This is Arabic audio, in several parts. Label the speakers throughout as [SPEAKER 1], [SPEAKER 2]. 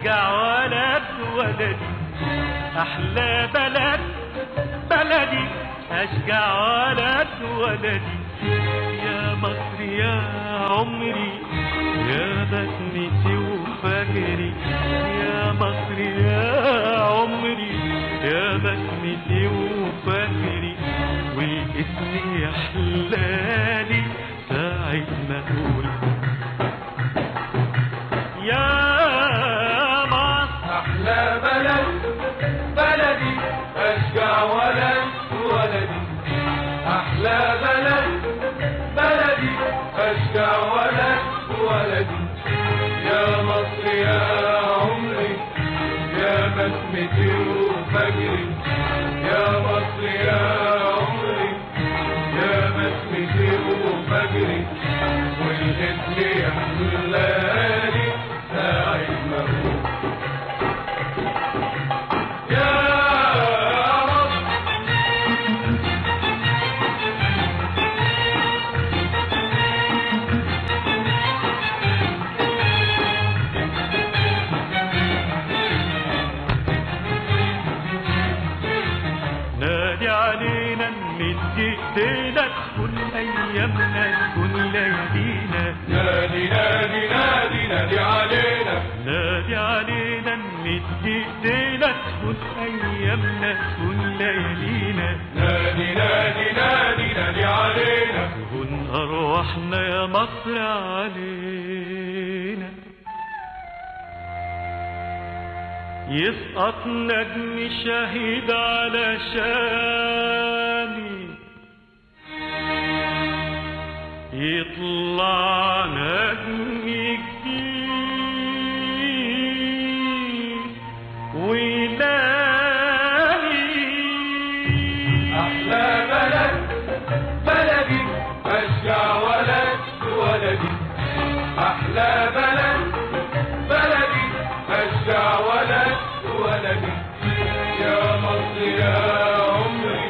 [SPEAKER 1] أشجع ولد ولدي أحلى بلد بلدي أشجع ولد ولدي يا مصر يا عمري يا بسمتي وفجري يا مصر يا عمري يا بسمتي وفجري والاسم يحلالي ساعة ما أقول يا مصر
[SPEAKER 2] أحلى بلد بلدي أشجع ولد ولدي أحلى بلد بلدي أشجع ولد ولدي يا مصر يا عمري يا بسمتي وفجري يا مصر يا عمري يا بسمتي وفجري والاسم يحلالي ساعة ما أقول
[SPEAKER 1] نادي علينا نمد ايدينا تكون ايامنا تكون ليالينا
[SPEAKER 2] نادي نادي نادي نادي علينا
[SPEAKER 1] نادي علينا نمد ايدينا تكون ايامنا تكون ليالينا
[SPEAKER 2] نادي نادي نادي نادي علينا
[SPEAKER 1] تهون ارواحنا يا مصر علينا يسقط نجم شهيد على شاني يطلع نجم جديد ويلاقي
[SPEAKER 2] أحلى بلد بلدي أشجع ولد ولدي أحلى بلد بلدي أشجع ولد ولدي يا مصر يا عمري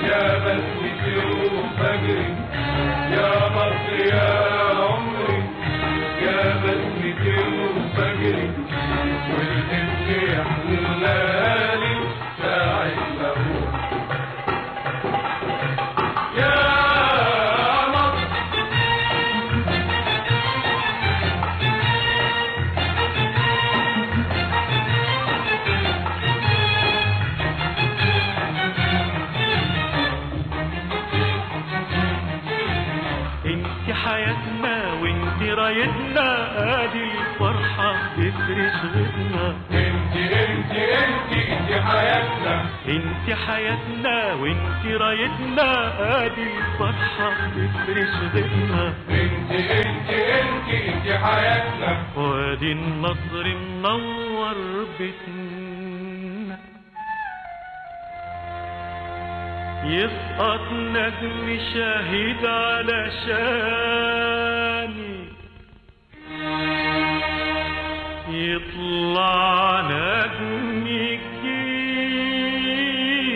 [SPEAKER 2] يا بسمتي وفجري يا مصر يا عمري يا بسمتي وفجري والاسم يحلالي ساعة ما أقول يا مصر
[SPEAKER 1] انت حياتنا وانت رايتنا ادي الفرحة تفرش غيرنا
[SPEAKER 2] انت حياتنا
[SPEAKER 1] انت حياتنا وانت رايتنا ادي الفرحة تفرش غيرنا
[SPEAKER 2] انت حياتنا
[SPEAKER 1] وادي النصر منور بيتنا يسقط نجم شهيد على شاني يطلع نجم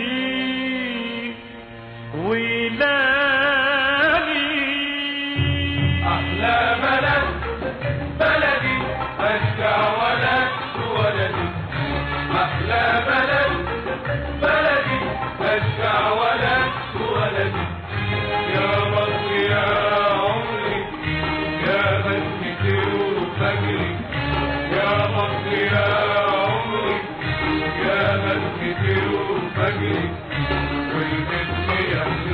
[SPEAKER 1] جديد ويلاقي
[SPEAKER 2] أحلى بلد بلدي أشجع ولد ولدي أحلى بلد بلدي أشجع ولد ولدي يا مصر يا عمري يا بسمتي وفجري يا مصر يا عمري يا بسمتي وفجري والاسم يحلالي